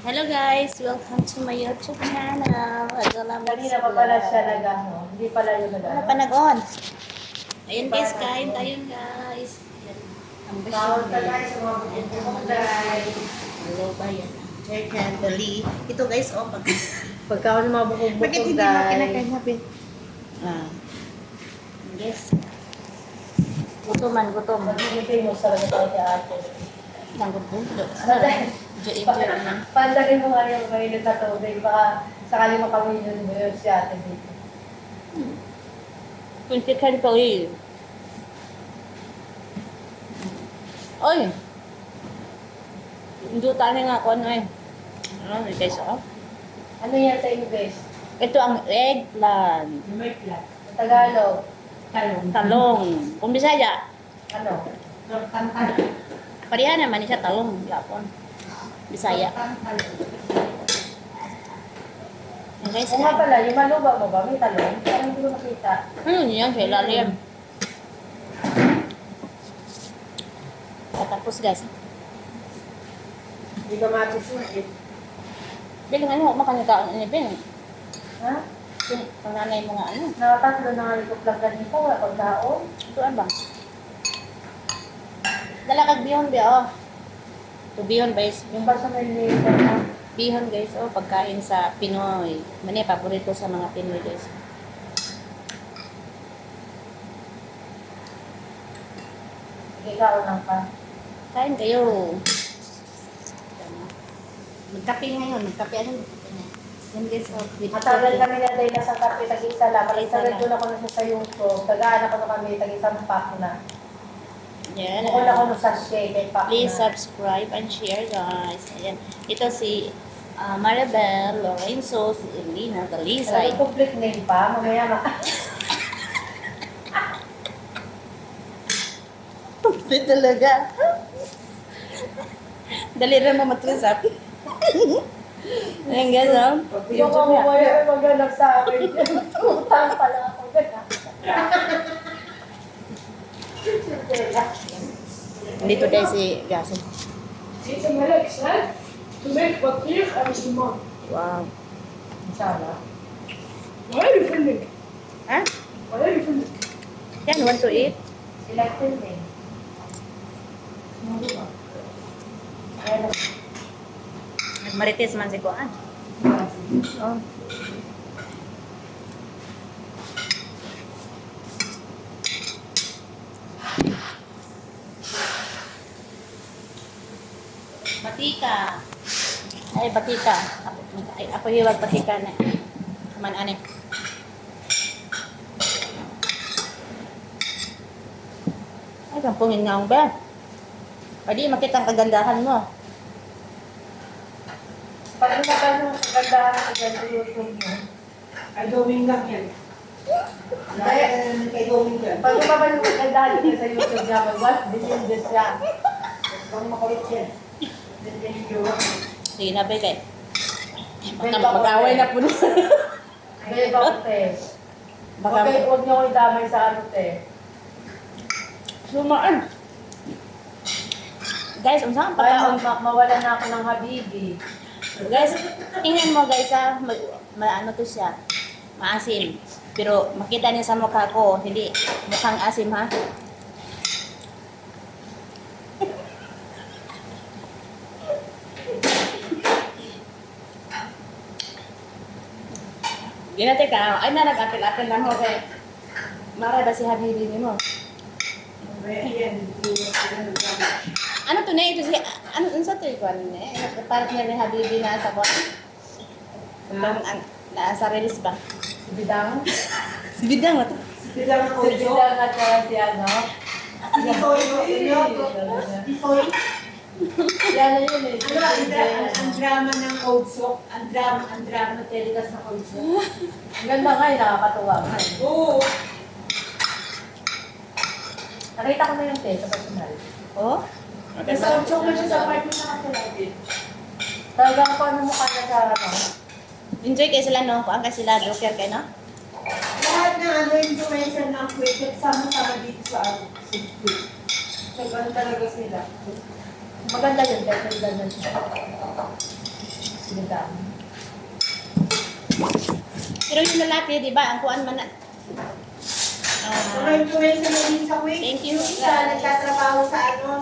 Hello guys, welcome to my YouTube channel. Kanina pa pala siya nag-ano. Hindi pala yung Wala nag-ano. pa nag-on. Ayun guys, kain tayo guys. Ang Bawal basyo tayo guys. sa mga bukong guys. Hello ba yan? Hair candle. Ito guys, oh. Pagka ako ng mga Bakit bukong hindi mo guys. kinakanyapin? Ah. Guys. Gutuman, gutom. Mag-ibigay mo sa lagot tayo kay ate. Tanggol po. Ano? Enjoy naman. Pandagin mo nga yung mainit na tubig. Baka sakali makamilyon mo yun si ate dito. Kuntikan pa rin. Oy! Indutan nga ako ano eh. Ano guys, oh. Ano yan sa inyo guys? Ito ang eggplant. May plat. Sa Tagalog. Talong. Kung Bisaya, Ano? parihan naman siya talong. Yapon. Bisaya. Yan guys. O nga pala, yung maluba mo ba? May talong? Parang hindi ko makita. Ano yan? Sa ilalim. Tapos guys. Hindi ka matisunod. Bilang ano, makanikaan ano bin. Ha? Ang nanay mo nga ano. Nakatatlo na nga ito plug ganito. Wala pag daon. Ito ano ba? Dala kag bihon ba oh. Ito bihon guys. Yung ba sa may later na? Bihon guys, oh, pagkain sa Pinoy. Mani, paborito sa mga Pinoy guys. Ikaw lang pa. Kain kayo. Magkape ngayon, magkape ano? Yan guys, oh, with Matagal coffee. kami na dahil nasa kape, tag-isa lang. Tag-isa Matagal lang. doon ako na sa YouTube. Tagaan ako na kami, tag-isang pack na. Yan. Bukod ako nung sachet, kay pack Please na. subscribe and share guys. Ayan. Ito si Maribel Lorenzo, si Elena Galisay. Ano yung complete name pa? Mamaya ma... Hindi talaga. Dali rin mo matrisap. Ayan guys, oh. Hindi ko mamaya maghanap sa akin. Utang pala ako. Dito tayo si Gaso. Zit hem melk snel. Doe met kwartier en is die man. Wow. Inshallah. Waar heb je vind ik? Ha? Waar heb je vind ik? Yan, want to eat? Sila din. Ayan. Nagmarites man si Kuan. Oh. Batika. Ay, batika. Ako hiwag batika na. Man, ane. Ay, kampungin nga ang ba? Pwede makita ang kagandahan mo. Pag naman yung kagandahan sa ganito YouTube mo, Hij doet lang yan. Kay Domingan. pag naman yung kagandahan niya sa YouTube niya, mag-what? This is this siya. Pang makulit yan. Sige na, Beke. Baka mag-away na po nun. Hindi ba ko, te? Baka Huwag niyo ko idamay sa ano, te. sumaan. Guys, unsa ang Kaya pagkaon? mawalan na ako ng habibi. Guys, tingnan mo guys ha, ano to siya, maasim. Pero makita niyo sa mukha ko, hindi mukhang asim ha. Ginate ka, ay na nag-apil-apil lang mo kay Mara ba si Habibi ni mo? Ano to na ito si ano sa to ikaw ne? Partner ni Habibi na sa bot. Ang nasa release ba? Bidang? Si Bidang mo to. Bidang Si Bidang at si ano? Yan na yun eh. Ang drama ng Odsok. Ang drama na telecast ng Odsok. Ang ganda nga eh, nakakatuwa nga eh. Oo. Nakita ko na yung te sa personal. Oh? Nasa Odsok na siya sa apartment na kapalagin. Talagang kung ano mukha na sa ano. Enjoy kayo sila no? Kuan kayo sila, joker kayo no? Lahat ng ano influencer ng Quick, sama-sama dito sa ano. Saban talaga sila. Maganda yun, dahil ganda siya. Sinigang. Pero yung lalaki, di ba, ang kuan man na. Tuloy-tuloy sa Melissa Quick. Thank you. Sa nagtatrabaho sa ano,